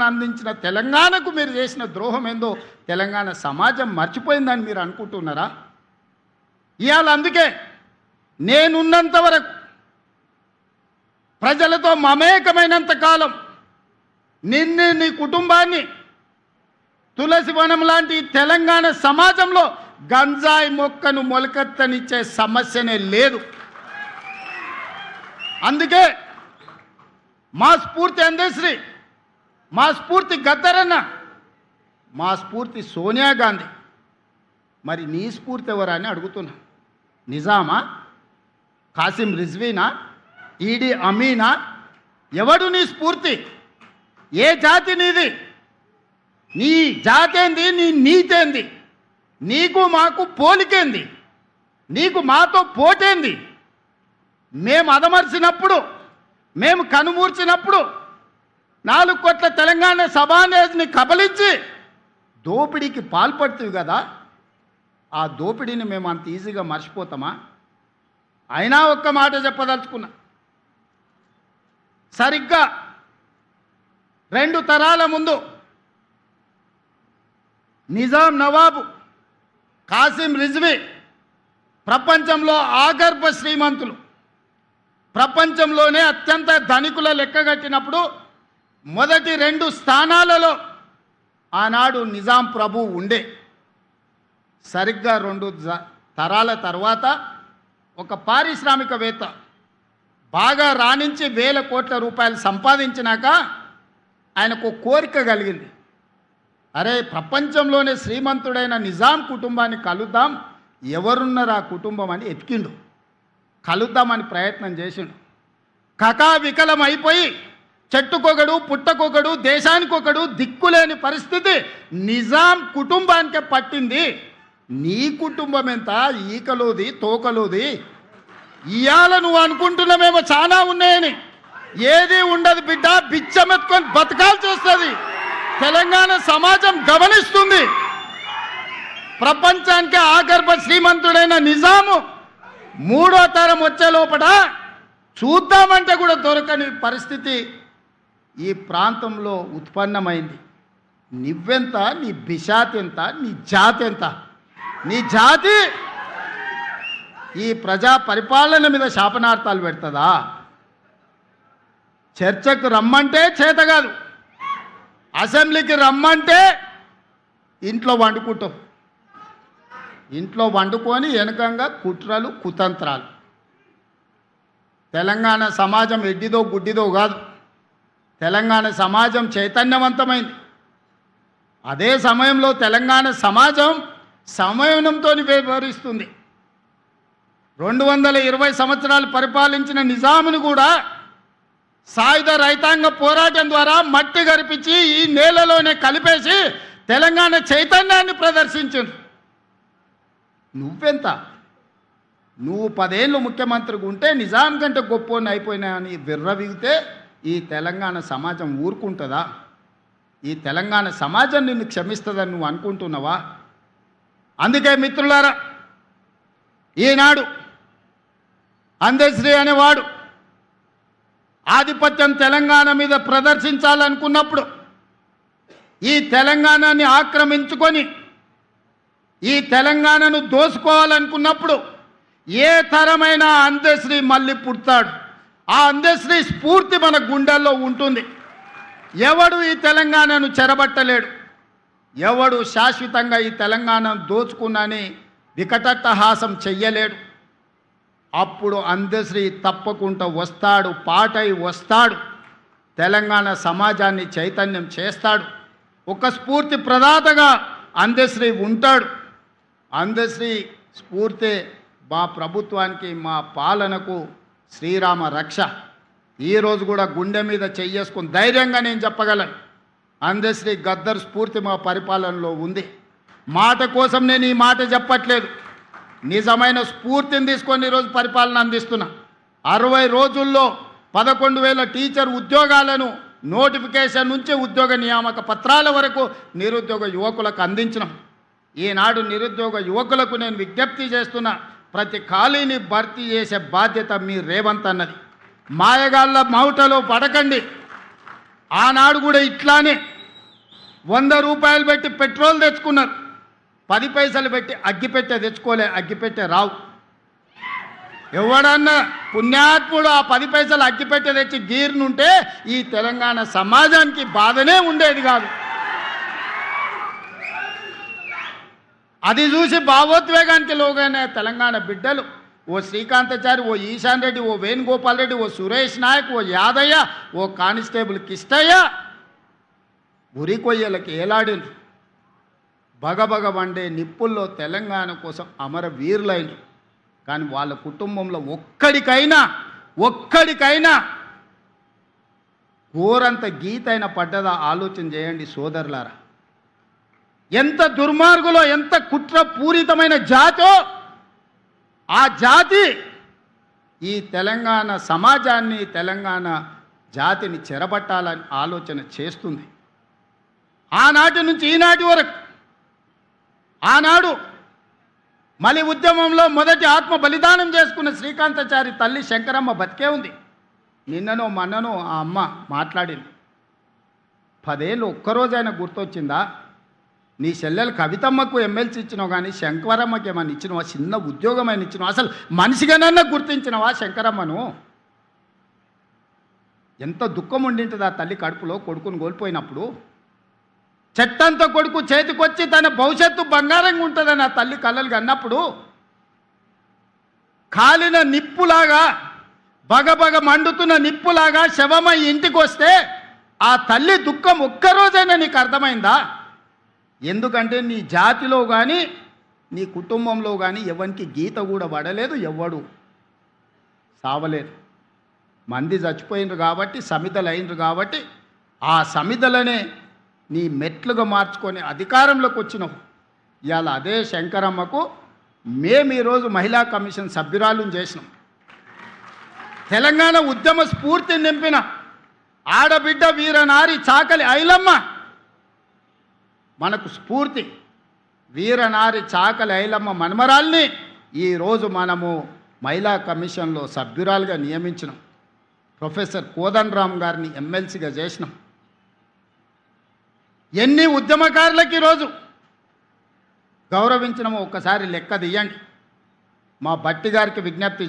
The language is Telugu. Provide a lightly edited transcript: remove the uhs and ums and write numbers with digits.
అందించిన తెలంగాణకు మీరు చేసిన ద్రోహం ఏందో తెలంగాణ సమాజం మర్చిపోయిందని మీరు అనుకుంటున్నారా? ఇవాళ అందుకే నేనున్నంత వరకు ప్రజలతో మమేకమైనంత కాలం నిన్ను నీ కుటుంబాన్ని తులసి వనం లాంటి తెలంగాణ సమాజంలో గంజాయి మొక్కను మొలకెత్తనిచ్చే సమస్యనే లేదు. అందుకే మా స్ఫూర్తి అందశ్రీ, మా స్ఫూర్తి గద్దరన్న, మా స్ఫూర్తి సోనియా గాంధీ. మరి నీ స్ఫూర్తి ఎవరా అని అడుగుతున్నా. నిజామా? కాసిం రిజ్వీనా? ఈడీ అమీనా? ఎవడు నీ స్ఫూర్తి? ఏ జాతి నీది? నీ జాతేంది? నీ నీతేంది? నీకు మాకు పోలికేంది? నీకు మాతో పోటేంది? మేము అదమర్చినప్పుడు, మేము కనుమూర్చినప్పుడు 4 కోట్ల తెలంగాణ సభానేజ్ని కబలించి దోపిడీకి పాల్పడుతుంది కదా. ఆ దోపిడీని మేము అంత ఈజీగా మర్చిపోతామా? అయినా ఒక్క మాట చెప్పదలుచుకున్నా. సరిగ్గా 2 తరాల ముందు నిజాం నవాబు కాసిం రిజ్వీ ప్రపంచంలో ఆగర్భ శ్రీమంతులు, ప్రపంచంలోనే అత్యంత ధనికుల లెక్కగట్టినప్పుడు మొదటి 2 స్థానాలలో ఆనాడు నిజాం ప్రభు ఉండే. సరిగ్గా 2 తరాల తర్వాత ఒక పారిశ్రామికవేత్త బాగా రాణించి 1000 కోట్ల రూపాయలు సంపాదించినాక ఆయనకు కోరిక కలిగింది. అరే, ప్రపంచంలోనే శ్రీమంతుడైన నిజాం కుటుంబాన్ని కలుద్దాం, ఎవరున్నారు ఆ కుటుంబం అని ఎతికిండు. కలుద్దామని ప్రయత్నం చేసిండు. కకావికలం అయిపోయి చెట్టుకొకడు పుట్టకొకడు దేశానికొకడు దిక్కులేని పరిస్థితి నిజాం కుటుంబానికే పట్టింది. నీ కుటుంబం ఎంత? ఈకలోది తోకలోది. ఇవాళ నువ్వు అనుకుంటున్నామేమో చాలా ఉన్నాయని. ఏది ఉండదు బిడ్డ, బిచ్చమెత్తుకొని బతకాల్సి వస్తుంది. తెలంగాణ సమాజం గమనిస్తుంది. ప్రపంచానికి ఆగర్భ శ్రీమంతుడైన నిజాము 3వ తరం వచ్చే లోపల చూద్దామంటే కూడా దొరకని పరిస్థితి ఈ ప్రాంతంలో ఉత్పన్నమైంది. నువ్వెంత? నీ బిషాత్ ఎంత? నీ జాతి ఎంత? నీ జాతి ఈ ప్రజా పరిపాలన మీద శాపనార్థాలు పెడుతుందా? చర్చకు రమ్మంటే చేత కాదు, అసెంబ్లీకి రమ్మంటే ఇంట్లో వండుకుంటావు. ఇంట్లో వండుకొని వెనకంగా కుట్రలు కుతంత్రాలు. తెలంగాణ సమాజం ఎడ్డిదో గుడ్డిదో కాదు. తెలంగాణ సమాజం చైతన్యవంతమైంది. అదే సమయంలో తెలంగాణ సమాజం సంయమనంతో వ్యవహరిస్తుంది. 220 సంవత్సరాలు పరిపాలించిన నిజామును కూడా సాయుధ రైతాంగ పోరాటం ద్వారా మట్టి గరిపించి ఈ నేలలోనే కలిపేసి తెలంగాణ చైతన్యాన్ని ప్రదర్శించింది. నువ్వెంత? నువ్వు 10 ఏళ్ళు ముఖ్యమంత్రిగా ఉంటే నిజాం కంటే గొప్పని అయిపోయినా అని విర్రవిగితే ఈ తెలంగాణ సమాజం ఊరుకుంటుందా? ఈ తెలంగాణ సమాజం నిన్ను క్షమిస్తుందని నువ్వు అనుకుంటున్నావా? అందుకే మిత్రులారా, ఈనాడు అందశ్రీ అనేవాడు ఆధిపత్యం తెలంగాణ మీద ప్రదర్శించాలనుకున్నప్పుడు, ఈ తెలంగాణని ఆక్రమించుకొని ఈ తెలంగాణను దోసుకోవాలనుకున్నప్పుడు ఏ తరమైన అందశ్రీ మళ్ళీ పుడతాడు. ఆ అందశ్రీ స్ఫూర్తి మన గుండెల్లో ఉంటుంది. ఎవడు ఈ తెలంగాణను చెరబట్టలేడు. ఎవడు శాశ్వతంగా ఈ తెలంగాణను దోచుకున్నని వికటట్టహాసం చెయ్యలేడు. అప్పుడు అందశ్రీ తప్పకుండా వస్తాడు, పాటై వస్తాడు, తెలంగాణ సమాజాన్ని చైతన్యం చేస్తాడు. ఒక స్ఫూర్తి ప్రదాతగా అందశ్రీ ఉంటాడు. అందశ్రీ స్ఫూర్తి మా ప్రభుత్వానికి, మా పాలనకు శ్రీరామ రక్ష. ఈరోజు కూడా గుండె మీద చెయ్యేసుకుని ధైర్యంగా నేను చెప్పగలను, అందశ్రీ గద్దర్ స్ఫూర్తి మా పరిపాలనలో ఉంది. మాట కోసం నేను ఈ మాట చెప్పట్లేదు. నిజమైన స్ఫూర్తిని తీసుకొని ఈరోజు పరిపాలన అందిస్తున్నా. 60 రోజుల్లో 11,000 టీచర్ ఉద్యోగాలను నోటిఫికేషన్ నుంచి ఉద్యోగ నియామక పత్రాల వరకు నిరుద్యోగ యువకులకు అందించినాం. ఈనాడు నిరుద్యోగ యువకులకు నేను విజ్ఞప్తి చేస్తున్నా, ప్రతి ఖాళీని భర్తీ చేసే బాధ్యత మీ రేవంత్ అన్నది. మాయగాళ్ళ మౌటలో పడకండి. ఆనాడు కూడా ఇట్లానే 100 రూపాయలు పెట్టి పెట్రోల్ తెచ్చుకున్నారు, 10 పైసలు పెట్టి అగ్గిపెట్టె తెచ్చుకోలే, అగ్గిపెట్టె రావు. ఎవడన్నా పుణ్యాత్ముడు ఆ 10 పైసలు అగ్గిపెట్టె తెచ్చి గీర్నుంటే ఈ తెలంగాణ సమాజానికి బాధనే ఉండేది కాదు. అది చూసి భావోద్వేగానికి లోగైన తెలంగాణ బిడ్డలు, ఓ శ్రీకాంతాచారి, ఓ ఈశాన్ రెడ్డి, ఓ వేణుగోపాల్ రెడ్డి, ఓ సురేష్ నాయక్, ఓ యాదయ్య, ఓ కానిస్టేబుల్ కిష్టయ్య ఉరి కొయ్యలకి ఏలాడినరు. బగబగ వండే నిప్పుల్లో తెలంగాణ కోసం అమర వీరులైనరు. కానీ వాళ్ళ కుటుంబంలో ఒక్కడికైనా ఘోరంత గీతైన పడ్డదా ఆలోచన చేయండి సోదరులారా. ఎంత దుర్మార్గులో, ఎంత కుట్రపూరితమైన జాతో ఆ జాతి ఈ తెలంగాణ సమాజాన్ని, తెలంగాణ జాతిని చెరబట్టాలని ఆలోచన చేస్తుంది. ఆనాటి నుంచి ఈనాటి వరకు, ఆనాడు మలి ఉద్యమంలో మొదటి ఆత్మ బలిదానం చేసుకున్న శ్రీకాంతాచారి తల్లి శంకరమ్మ బతికే ఉంది. నిన్ననో మొన్ననో ఆ అమ్మ మాట్లాడింది. 10 ఏళ్ళు ఒక్కరోజైనా గుర్తొచ్చిందా? నీ చెల్లెలు కవితమ్మకు ఎమ్మెల్సీ ఇచ్చినావు, కానీ శంకరమ్మకి ఏమన్నా ఇచ్చినవా? చిన్న ఉద్యోగమైన ఇచ్చినావా? అసలు మనిషిగానన్నా గుర్తించినవా శంకరమ్మను? ఎంత దుఃఖం ఉండింటుంది ఆ తల్లి కడుపులో కొడుకుని కోల్పోయినప్పుడు. చెట్టంత కొడుకు చేతికొచ్చి తన భవిష్యత్తు బంగారంగా ఉంటుందని ఆ తల్లి కళ్ళలు అన్నప్పుడు, కాలిన నిప్పులాగా, బగబగ మండుతున్న నిప్పులాగా శవమై ఇంటికి వస్తే ఆ తల్లి దుఃఖం ఒక్కరోజైనా నీకు అర్థమైందా? ఎందుకంటే నీ జాతిలో కానీ నీ కుటుంబంలో కానీ ఎవరికి గీత కూడా పడలేదు, ఎవ్వడు సావలేదు. మంది చచ్చిపోయినరు కాబట్టి, సమిధలు అయినరు కాబట్టి, ఆ సమిధలనే నీ మెట్లుగా మార్చుకొని అధికారంలోకి వచ్చినావు. ఇవాళ అదే శంకరమ్మకు మేము ఈరోజు మహిళా కమిషన్ సభ్యురాలను చేసినాం. తెలంగాణ ఉద్యమ స్ఫూర్తి నింపిన ఆడబిడ్డ వీరనారి చాకలి ఐలమ్మ మనకు స్ఫూర్తి. వీరనారి చాకలి ఐలమ్మ మనమరాల్ని ఈరోజు మనము మహిళా కమిషన్లో సభ్యురాలుగా నియమించినాం. ప్రొఫెసర్ కోదండరామ్ గారిని ఎమ్మెల్సీగా చేసినాం. ఎన్ని ఉద్యమకారులకు ఈరోజు గౌరవించినామో ఒక్కసారి లెక్క తీయండి. మా భట్టి గారికి విజ్ఞప్తి